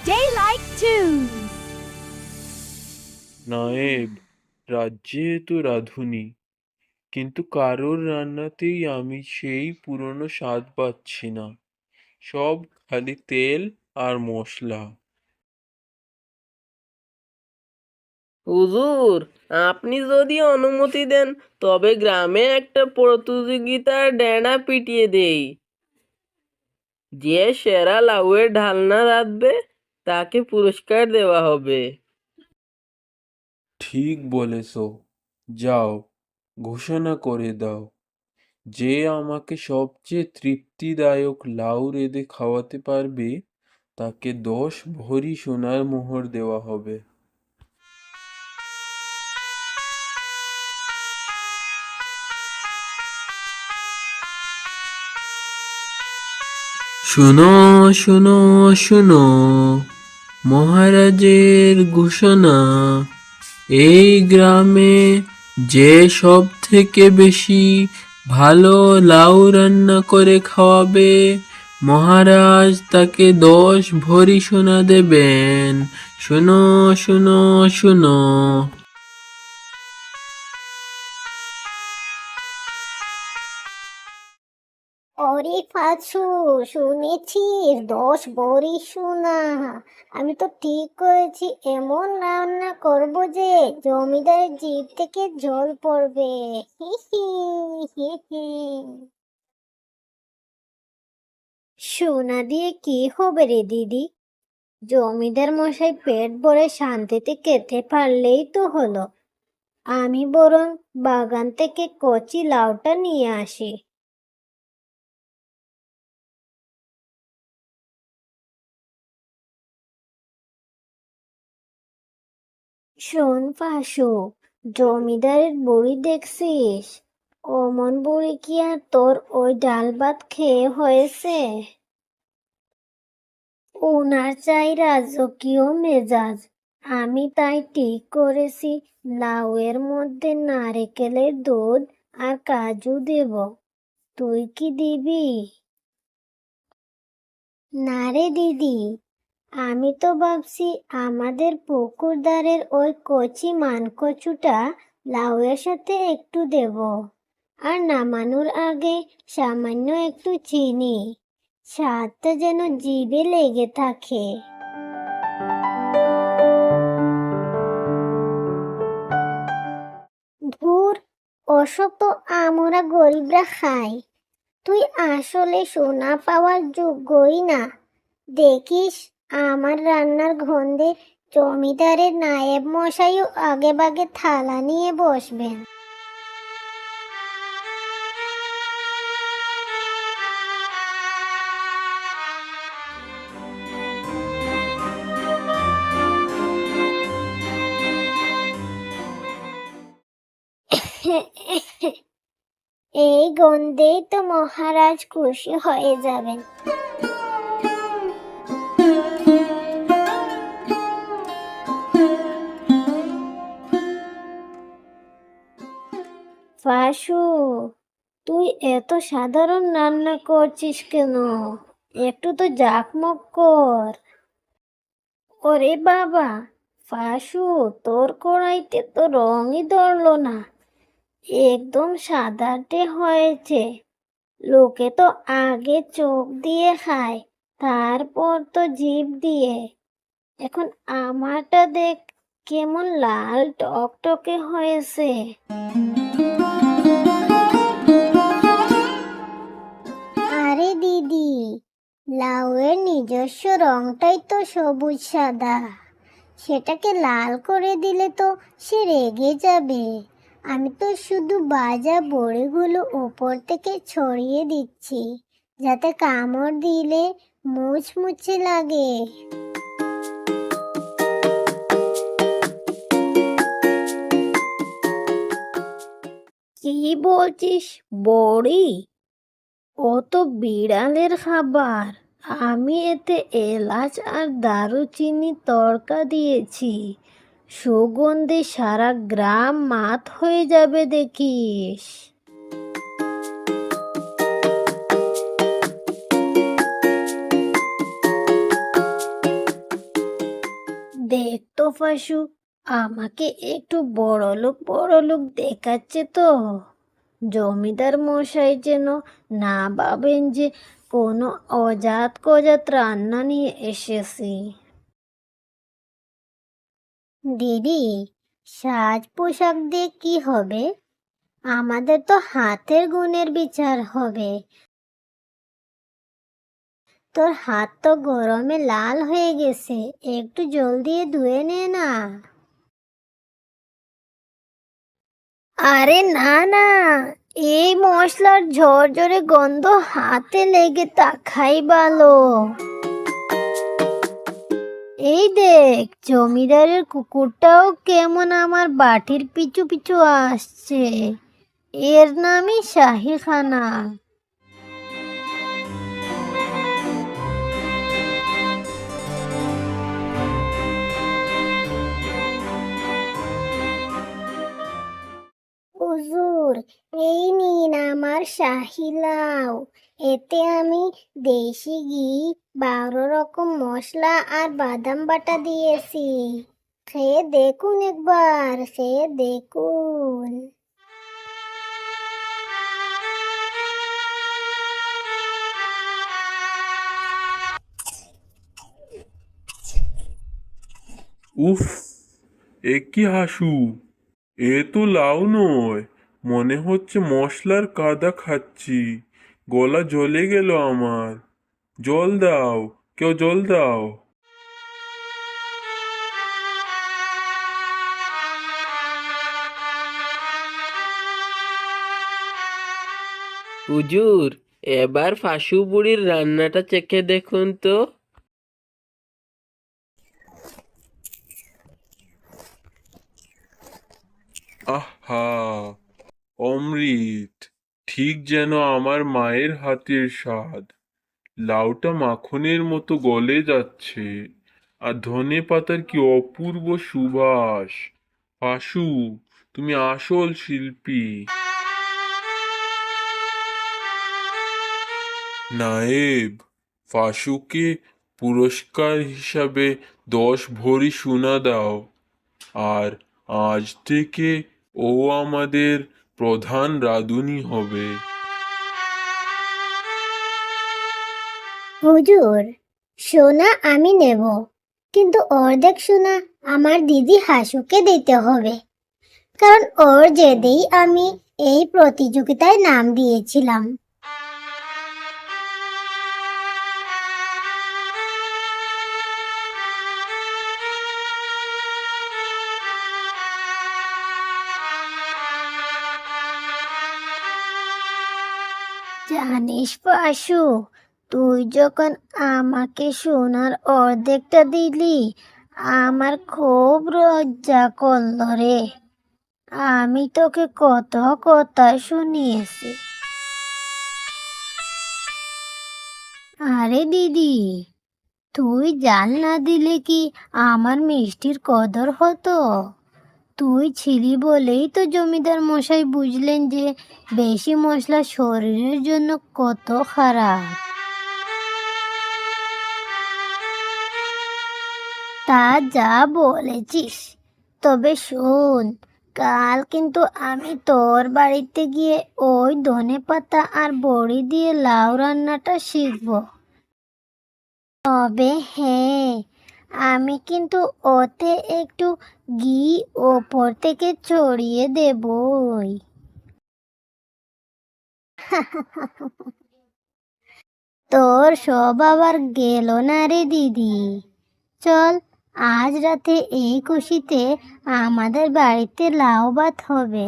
They like to. নায়েব, রাজ্যে তো রাঁধুনি, কিন্তু কারোর রান্নাতেই আমি সেই পুরনো স্বাদ পাচ্ছি না। সব খালি তেল আর মশলা। হুজুর, আপনি যদি অনুমতি দেন তবে গ্রামে একটা প্রতিযোগিতার ডেনা পিটিয়ে দেই। যে সেরা লাউয়ের ঢালনা রাঁধবে তাকে পুরস্কার দেওয়া হবে। ঠিক বলেছ, যাও ঘোষণা করে দাও। যে আমাকে সবচেয়ে তৃপ্তিদায়ক লাউ রেঁধে খাওয়াতে পারবে তাকে 10 ভরি সোনার মোহর দেওয়া হবে। শুনো, শুনো, শুনো, মহারাজের ঘোষণা। এই গ্রামে যে সব থেকে বেশি ভালো লাউ রান্না করে খাওয়াবে, মহারাজ তাকে 10 ভরি সোনা দেবেন। শুনো, শুনো, শুনো। ওরে পাঁচু, শুনেছিস 10 ভরি সোনা? আমি তো ঠিক করেছি, এমন রান্না করব যে জমিদারের জিভ থেকে জল পড়বে। হি হি হি হি। সোনা দিয়ে কি হবে রে দিদি? জমিদার মশাই পেট ভরে শান্তিতে খেতে পারলেই তো হলো। আমি বরং বাগান থেকে কচি লাউটা নিয়ে আসি। শোন পাশো, জমিদারের বুড়ি দেখছিস? অমন বুড়ি কি আর তোর ওই ডাল ভাত খেয়ে হয়েছে? ওনার চাই রাজকীয় মেজাজ। আমি তাই ঠিক করেছি লাউয়ের মধ্যে নারকেলের দুধ আর কাজু দেব। তুই কি দিবি? না রে দিদি, আমি তো ভাবছি আমাদের পুকুর ধারের ওই কচি মানকচুটা লাউয়ের সাথে একটু দেব, আর নামানোর আগে সামান্য একটু চিনি। স্বাদটা যেন জিভে লেগে থাকে। ধুর, ওসব তো আমরা গরিবরা খাই। তুই আসলে সোনা পাওয়ার যোগ্যই না। দেখিস, আমার রান্নার গন্ধে জমিদারের নায়েব মশাইও আগে ভাগে থালা নিয়ে বসবেন। এই গন্ধেই তো মহারাজ খুশি হয়ে যাবেন। ফাসু, তুই এত সাধারণ রান্না করছিস কেন? একটু তো জাকমক কর। ওরে বাবা, ফাসু, তোর কড়াইতে তো রঙই ধরলো না, একদম সাদাটে হয়েছে। লোকে তো আগে চোখ দিয়ে খায়, তারপর তো জিভ দিয়ে। এখন আমারটা দেখ, কেমন লাল টকটকে হয়েছে। আরে দিদি, লাউয়ের নিজস্ব রংটাই তো সবুজ সাদা। সেটাকে লাল করে দিলে তো সে রেগে যাবে। আমি তো শুধু ভাজা বড়িগুলো উপর থেকে ছড়িয়ে দিচ্ছি, যাতে কামড় দিলে মুচমুচে লাগে। কি বলছিস, বড়ি? ও তো বিড়ালের খাবার। আমি এতে এলাচ আর দারুচিনি তড়কা দিয়েছি, সুগন্ধে সারা গ্রাম মাত হয়ে যাবে দেখিস। দেখ তো ফাসু, আমাকে একটু বড় লোক দেখাচ্ছে তো। জমিদার মশাই যেন না ভাবেন যে কোনো অজাত কজাত রান্না নিয়ে এসেছি। দিদি, সাজ পোশাক দিয়ে কি হবে? আমাদের তো হাতের গুণের বিচার হবে। তোর হাত তো গরমে লাল হয়ে গেছে, একটু জল দিয়ে ধুয়ে নে না। আরে না না, এই মশলার ঝরঝরে গন্ধ হাতে লেগে তা খাই ভালো। এই দেখ, জমিদারের কুকুরটাও কেমন আমার বাটির পিছু পিছু আসছে। এর নামই শাহীখানা। হুজুর, এই নিন আমার শাহী লাউ। এতে আমি দেশি ঘি, 12 রকম মশলা আর বাদাম বাটা দিয়েছি। খেয়ে দেখুন একবার, খেয়ে দেখুন। উফ, এ কি হাসু! এ তো লাউ নয়, মনে হচ্ছে মশলার কাদা খাচ্ছি। গলা জ্বলে গেল আমার। জল দাও, কেউ জল দাও। হুজুর, এবার ফাসু বুড়ির রান্নাটা চেখে দেখুন তো। আহা, অমৃত! ঠিক যেন আমার মায়ের হাতের স্বাদ। লাউটা মাখনের মতো গলে যাচ্ছে, আর ধনে পাতার কি অপূর্ব সুবাস! পাশু, তুমি আসল শিল্পী। নায়েব, ফাসুকে পুরস্কার হিসাবে 10 ভরি সোনা দাও, আর আজ থেকে ও আমাদের প্রধান রাঁধুনি হবে। হুজুর, সোনা আমি নেব, কিন্তু অর্ধেক সোনা আমার দিদি হাসুকে দিতে হবে। কারণ ওর জেদেই আমি এই প্রতিযোগিতায় নাম দিয়েছিলাম। জানিস পাশু, তুই যখন আমাকে সোনার অর্ধেকটা দিলি, আমার খুব লজ্জা করলো রে। আমি তোকে কত কথা শুনিয়েছি। আরে দিদি, তুই জাল না দিলে কি আমার মিষ্টির কদর হতো? তুই ছিলি বলেই তো জমিদার মশাই বুঝলেন যে বেশি মশলা শরীরের জন্য কত খারাপ। তা যা বলেছিস, তবে শোন, কাল কিন্তু আমি তোর বাড়িতে গিয়ে ওই ধনেপাতা আর বড়ি দিয়ে লাউ রান্নাটা শিখবো। তবে হ্যাঁ, আমি কিন্তু ওতে একটু ঘি ওপর থেকে ছড়িয়ে দেবই। তোর স্বভাব আর গেল না রে দিদি। চল, আজ রাতে এই খুশিতে আমাদের বাড়িতে লাউ ভাত হবে।